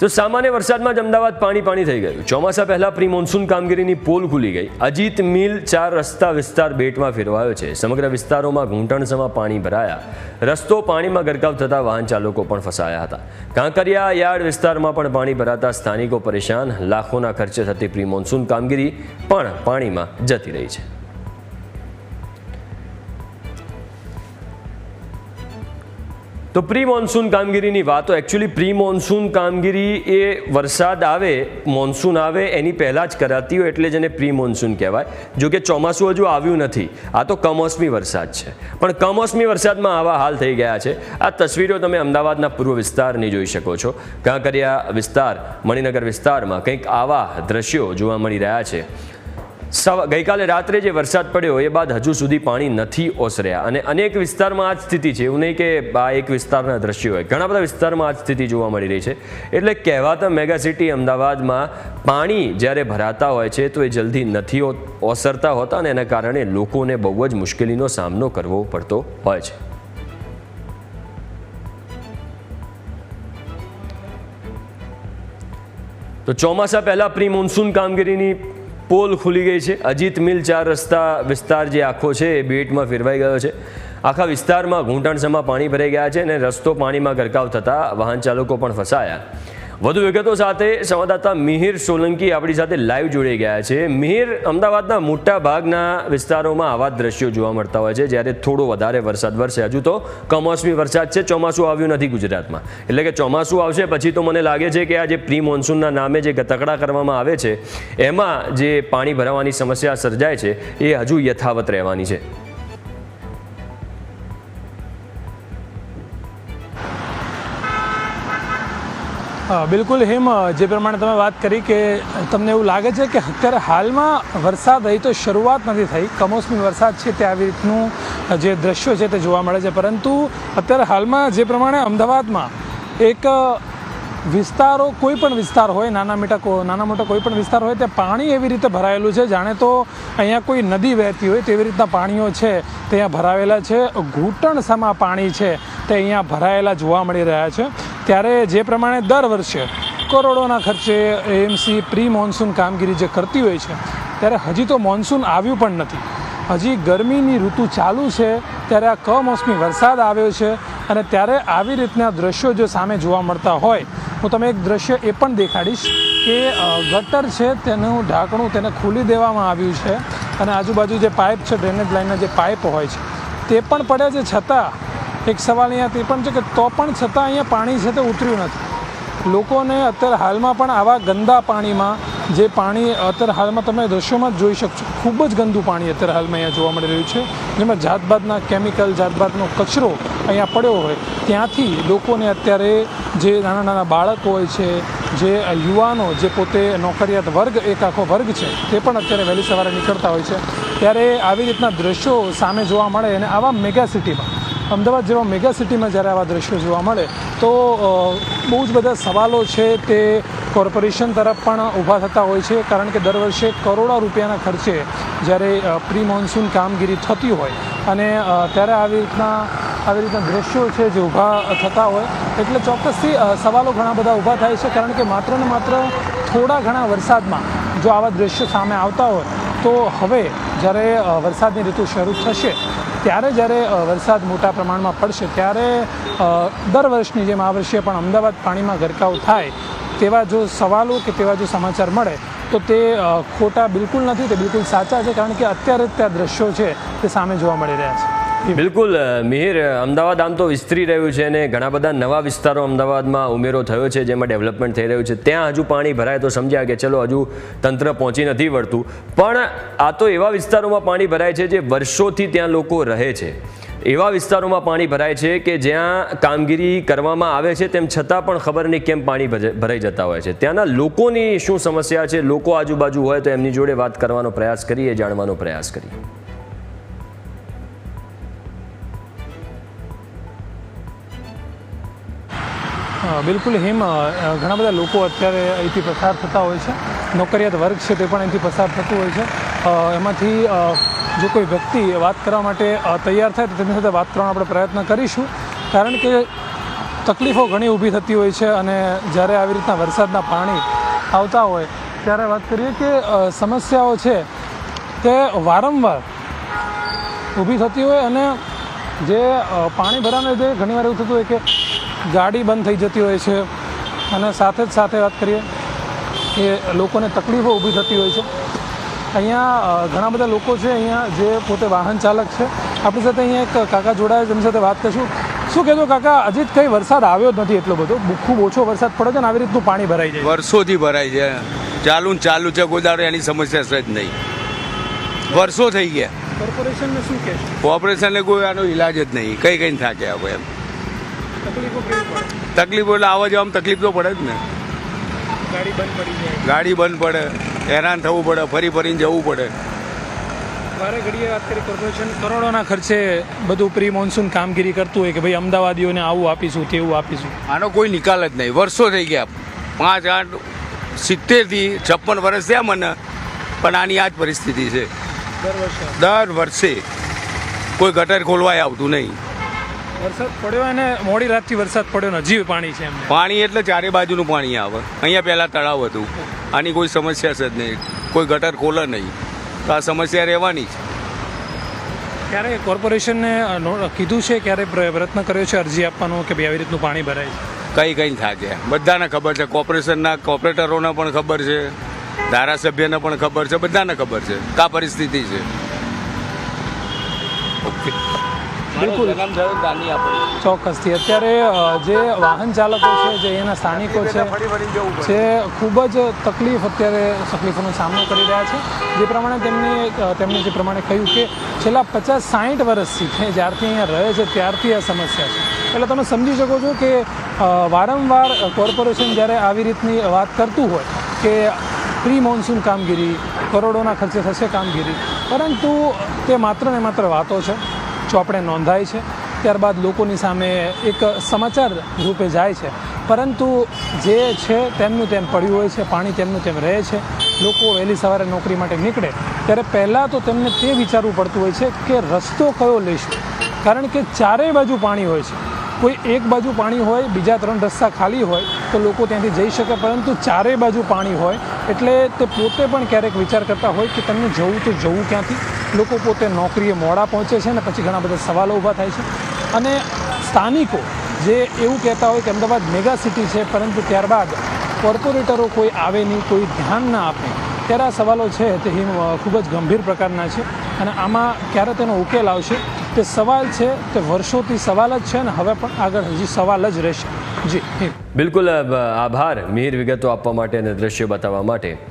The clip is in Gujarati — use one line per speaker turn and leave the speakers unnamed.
તો સામાન્ય વરસાદમાં જ અમદાવાદ પાણી થઈ ગયું। ચોમાસા પહેલા પ્રી મોન્સૂન કામગીરીની પોલ ખુલી ગઈ। અજીત મિલ 4 રસ્તા વિસ્તાર બેટમાં ફેરવાયો છે। સમગ્ર વિસ્તારોમાં ઘૂંટણસમાં પાણી ભરાયા। રસ્તો પાણીમાં ગરકાવ થતા વાહન ચાલકો પણ ફસાયા હતા। કાંકરિયા યાર્ડ વિસ્તારમાં પણ પાણી ભરાતા સ્થાનિકો પરેશાન। લાખોના ખર્ચે થતી પ્રી મોન્સૂન કામગીરી પણ પાણીમાં જતી રહી છે। તો પ્રી મોન્સૂન કામગીરીની વાતો एक्चुअली પ્રી મોન્સૂન કામગીરી એ વરસાદ આવે મોન્સૂન આવે એની પહેલાં જ કરાતી હોય એટલે જેને પ્રી મોન્સૂન કહેવાય। જો કે ચોમાસું હજુ આવ્યું નથી, આ તો કમોસમી વરસાદ છે, પણ કમોસમી વરસાદમાં આવા હાલ થઈ ગયા છે। આ તસવીરો તમે અમદાવાદના પૂર્વ વિસ્તારની જોઈ શકો છો। કાંકરિયા વિસ્તાર મણિનગર વિસ્તારમાં કંઈક આવા દ્રશ્યો જોવા મળી રહ્યા છે। ગઈકાલે રાત્રે જે વરસાદ પડ્યો એ બાદ હજુ સુધી પાણી નથી ઓસર્યા અને અનેક વિસ્તારમાં આ જ સ્થિતિ છે। એવું નહીં કે આ એક વિસ્તારના દ્રશ્યો હોય, ઘણા બધા વિસ્તારમાં આ જ સ્થિતિ જોવા મળી રહી છે। એટલે કહેવાતા મેગા સિટી અમદાવાદમાં પાણી જ્યારે ભરાતા હોય છે તો એ જલ્દી નથી ઓસરતા હોતા અને એના કારણે લોકોને બહુ જ મુશ્કેલીનો સામનો કરવો પડતો હોય છે। તો ચોમાસા પહેલા પ્રી મોન્સૂન કામગીરીની પોલ ખુલી ગઈ છે। અજીત મિલ 4 રસ્તા વિસ્તાર જે આખો છે એ બેટમાં ફેરવાઈ ગયો છે। આખા વિસ્તારમાં ઘૂંટણસમાં પાણી ભરાઈ ગયા છે અને રસ્તો પાણીમાં ગરકાવ થતાં વાહન ચાલકો પણ ફસાયા। વધુ વિગતો સાથે સંવાદદાતા મિહિર સોલંકી આપણી સાથે લાઈવ જોડાઈ ગયા છે। મિહિર, અમદાવાદના મોટા ભાગના વિસ્તારોમાં આવા દ્રશ્યો જોવા મળતા હોય છે જ્યારે થોડો વધારે વરસાદ વરસે। હજુ તો કમોસમી વરસાદ છે, ચોમાસું આવ્યું નથી ગુજરાતમાં, એટલે કે ચોમાસું આવશે પછી તો મને લાગે છે કે આ જે પ્રી મોન્સૂનના નામે જે ગતકડા કરવામાં આવે છે એમાં જે પાણી ભરાવાની સમસ્યા સર્જાય છે એ હજુ યથાવત રહેવાની છે।
બિલકુલ હિમ, જે પ્રમાણે તમે વાત કરી કે તમને એવું લાગે છે કે અત્યારે હાલમાં વરસાદ હજી તો શરૂઆત નથી થઈ, કમોસમી વરસાદ છે તે આવી રીતનું જે દ્રશ્યો છે તે જોવા મળે છે। પરંતુ અત્યારે હાલમાં જે પ્રમાણે અમદાવાદમાં એક વિસ્તારો કોઈ પણ વિસ્તાર હોય, નાના મોટા કોઈ પણ વિસ્તાર હોય ત્યાં પાણી એવી રીતે ભરાયેલું છે જાણે તો અહીંયા કોઈ નદી વહેતી હોય તેવી રીતના પાણીઓ છે તે અહીંયા ભરાયેલા છે। ઘૂંટણસમાં પાણી છે તે અહીંયા ભરાયેલા જોવા મળી રહ્યા છે। ત્યારે જે પ્રમાણે દર વર્ષે કરોડોના ખર્ચે એએમસી પ્રી મોન્સૂન કામગીરી જે કરતી હોય છે ત્યારે હજી તો મોન્સૂન આવ્યું પણ નથી, હજી ગરમીની ઋતુ ચાલુ છે ત્યારે આ કમોસમી વરસાદ આવ્યો છે અને ત્યારે આવી રીતના દ્રશ્યો જો સામે જોવા મળતા હોય, હું તમે એક દ્રશ્ય એ પણ દેખાડીશ કે ગટર છે તેનું ઢાંકણું તેને ખોલી દેવામાં આવ્યું છે અને આજુબાજુ જે પાઇપ છે, ડ્રેનેજ લાઇનના જે પાઇપ હોય છે તે પણ પડ્યા છે। છતાં એક સવાલ અહીંયા તે પણ છે કે તો પણ છતાં અહીંયા પાણી છે તે ઉતર્યું નથી। લોકોને અત્યારે હાલમાં પણ આવા ગંદા પાણીમાં જે પાણી અત્યારે હાલમાં તમે દ્રશ્યોમાં જ જોઈ શકશો, ખૂબ જ ગંદુ પાણી અત્યારે હાલમાં અહીંયા જોવા મળી રહ્યું છે, જેમાં જાતભાતના કેમિકલ, જાતભાતનો કચરો અહીંયા પડ્યો હોય ત્યાંથી લોકોને અત્યારે જે નાના બાળકો હોય છે, જે યુવાનો જે પોતે નોકરિયાત વર્ગ, એક આખો વર્ગ છે તે પણ અત્યારે વહેલી સવારે નીકળતા હોય છે ત્યારે આવી રીતના દ્રશ્યો સામે જોવા મળે અને આવા મેગા સિટીમાં, અમદાવાદ જેવા મેગા સિટીમાં જ્યારે આવા દ્રશ્યો જોવા મળે તો બહુ જ બધા સવાલો છે તે કોર્પોરેશન તરફ પણ ઊભા થતા હોય છે। કારણ કે દર વર્ષે કરોડો રૂપિયાના ખર્ચે જ્યારે પ્રી મોન્સૂન કામગીરી થતી હોય અને ત્યારે આવી રીતના દ્રશ્યો છે જે ઊભા થતા હોય એટલે ચોક્કસથી સવાલો ઘણા બધા ઊભા થાય છે। કારણ કે માત્ર ને માત્ર થોડા ઘણા વરસાદમાં જો આવા દ્રશ્યો સામે આવતા હોય તો હવે જ્યારે વરસાદની ઋતુ શરૂ થશે ત્યારે જ્યારે વરસાદ મોટા પ્રમાણમાં પડશે ત્યારે દર વર્ષની જેમ આ વર્ષે પણ અમદાવાદ પાણીમાં ગરકાવ થાય તેવા જો સવાલો કે તેવા જો સમાચાર મળે તો તે ખોટા બિલકુલ નથી, તે બિલકુલ સાચા છે। કારણ કે અત્યારે જ ત્યાં દ્રશ્યો છે તે સામે જોવા મળી રહ્યા છે।
બિલકુલ મિહિર, અમદાવાદ આમ તો વિસ્તરી રહ્યું છે અને ઘણા બધા નવા વિસ્તારો અમદાવાદમાં ઉમેરો થયો છે જેમાં ડેવલપમેન્ટ થઈ રહ્યું છે। ત્યાં હજુ પાણી ભરાય તો સમજ્યા કે ચલો હજુ તંત્ર પહોંચી નથી વળતું, પણ આ તો એવા વિસ્તારોમાં પાણી ભરાય છે જે વર્ષોથી ત્યાં લોકો રહે છે। એવા વિસ્તારોમાં પાણી ભરાય છે કે જ્યાં કામગીરી કરવામાં આવે છે તેમ છતાં પણ ખબર નહીં કેમ પાણી ભરાઈ જતા હોય છે। ત્યાંના લોકોની શું સમસ્યા છે, લોકો આજુબાજુ હોય તો એમની જોડે વાત કરવાનો પ્રયાસ કરીએ, જાણવાનો પ્રયાસ કરીએ।
બિલકુલ હિમ, ઘણા બધા લોકો અત્યારે અહીંથી પસાર થતા હોય છે, નોકરિયાત વર્ગ છે તે પણ અહીંથી પસાર થતું હોય છે। એમાંથી જો કોઈ વ્યક્તિ વાત કરવા માટે તૈયાર થાય તો તેની સાથે વાત કરવાનો આપણે પ્રયત્ન કરીશું। કારણ કે તકલીફો ઘણી ઊભી થતી હોય છે અને જ્યારે આવી રીતના વરસાદના પાણી આવતા હોય ત્યારે વાત કરીએ કે સમસ્યાઓ છે તે વારંવાર ઊભી થતી હોય અને જે પાણી ભરાવાને લીધે ઘણીવાર એવું થતું હોય કે ગાડી બંધ થઈ જતી હોય છે અને સાથે જ સાથે વાત કરીએ કે લોકોને તકલીફો ઊભી થતી હોય છે. અહીંયા ઘણા બધા લોકો છે અહીંયા જે પોતે વાહન ચાલક છે. આપણી સાથે અહીંયા એક કાકા જોડાયા છે, તેમની સાથે વાત કરીશું. શું કહેજો કાકા, હજી કંઈ વરસાદ આવ્યો જ નથી એટલો બધો, ખૂબ ઓછો વરસાદ પડે છે ને આવી રીતનું પાણી ભરાઈ જાય?
વર્ષોથી ભરાય છે, ચાલુ ને ચાલુ છે, કોઈ દાડો એની સમસ્યા છે જ નહીં. વર્ષો થઈ ગયા.
કોર્પોરેશનને શું કહે છે?
કોર્પોરેશનને કોઈ આનો ઈલાજ જ નહીં, કઈ થાકે આવે એમ.
તકલીફો કેવી પડે?
તકલીફો એટલે આવવા જવામાં તકલીફ તો પડે જ ને.
ગાડી બંધ પડી જાય,
ગાડી બંધ પડે, હેરાન થવું પડે, ફરીને જવું પડે.
વારે ઘડીએ વાત કરી કોર્પોરેશન કરોડોના ખર્ચે બધું પ્રી મોન્સૂન કામગીરી કરતું હોય કે ભાઈ અમદાવાદીઓને આવું આપીશું તેવું આપીશું.
આનો કોઈ નિકાલ જ નહીં. વર્ષો થઈ ગયા, 5, 8, 70થી 56 વર્ષ થયા મને, પણ આની આ જ પરિસ્થિતિ છે. દર વર્ષે કોઈ ગટર ખોલવાય આવતું નહીં.
વરસાદ પડ્યો અને મોડી રાતથી વરસાદ પડ્યો ને હજી પાણી છે એમને.
પાણી એટલે ચારે બાજુનું પાણી આવે. અહીંયા પહેલાં તળાવ હતું, આની કોઈ સમસ્યા છે જ નહીં. કોઈ ગટર ખોલે નહીં તો આ સમસ્યા રહેવાની જ.
ક્યારે કોર્પોરેશનને કીધું છે, ક્યારે પ્રયત્ન કર્યો છે અરજી આપવાનો કે ભાઈ આવી રીતનું પાણી ભરાય છે?
કઈ થાકે, બધાને ખબર છે. કોર્પોરેશનના કોર્પોરેટરોને પણ ખબર છે, ધારાસભ્યને પણ ખબર છે, બધાને ખબર છે કા પરિસ્થિતિ છે. ઓકે,
બિલકુલ ચોક્કસથી. અત્યારે જે વાહન ચાલકો છે, જે એના સ્થાનિકો છે, જે ખૂબ જ તકલીફોનો સામનો કરી રહ્યા છે. જે પ્રમાણે તેમણે જે પ્રમાણે કહ્યું કે છેલ્લા 50-60 વર્ષથી જ્યારથી અહીંયા રહે છે ત્યારથી આ સમસ્યા છે. એટલે તમે સમજી શકો છો કે વારંવાર કોર્પોરેશન જ્યારે આવી રીતની વાત કરતું હોય કે પ્રી મોન્સૂન કામગીરી, કરોડોના ખર્ચે થશે કામગીરી, પરંતુ તે માત્ર ને માત્ર વાતો છે. ચોપડે નોંધાય છે, ત્યારબાદ લોકોની સામે એક સમાચાર રૂપે જાય છે, પરંતુ જે છે તેમનું તેમ પડ્યું હોય છે, પાણી તેમનું તેમ રહે છે. લોકો વહેલી સવારે નોકરી માટે નીકળે ત્યારે પહેલાં તો તેમને તે વિચારવું પડતું હોય છે કે રસ્તો કયો લઈશું, કારણ કે ચારેય બાજુ પાણી હોય છે. કોઈ એક બાજુ પાણી હોય, બીજા 3 રસ્તા ખાલી હોય તો લોકો ત્યાંથી જઈ શકે, પરંતુ ચારેય બાજુ પાણી હોય એટલે તે પોતે પણ ક્યારેક વિચાર કરતા હોય કે તમને જવું તો જવું ક્યાંથી. લોકો પોતે નોકરીએ મોડા પહોંચે છે ને પછી ઘણા બધા સવાલો ઊભા થાય છે. અને સ્થાનિકો જે એવું કહેતા હોય કે અમદાવાદ મેગા સિટી છે, પરંતુ ત્યારબાદ કોર્પોરેટરો કોઈ આવે નહીં, કોઈ ધ્યાન ના આપે, ત્યારે આ સવાલો છે તે ખૂબ જ ગંભીર પ્રકારના છે. અને આમાં ક્યારે તેનો ઉકેલ આવશે તે સવાલ છે, તે વર્ષોથી સવાલ જ છે અને હવે પણ આગળ હજી સવાલ જ રહેશે. જી
બિલકુલ, આભાર મિહિર વિગતો આપવા માટે અને દ્રશ્યો બતાવવા માટે.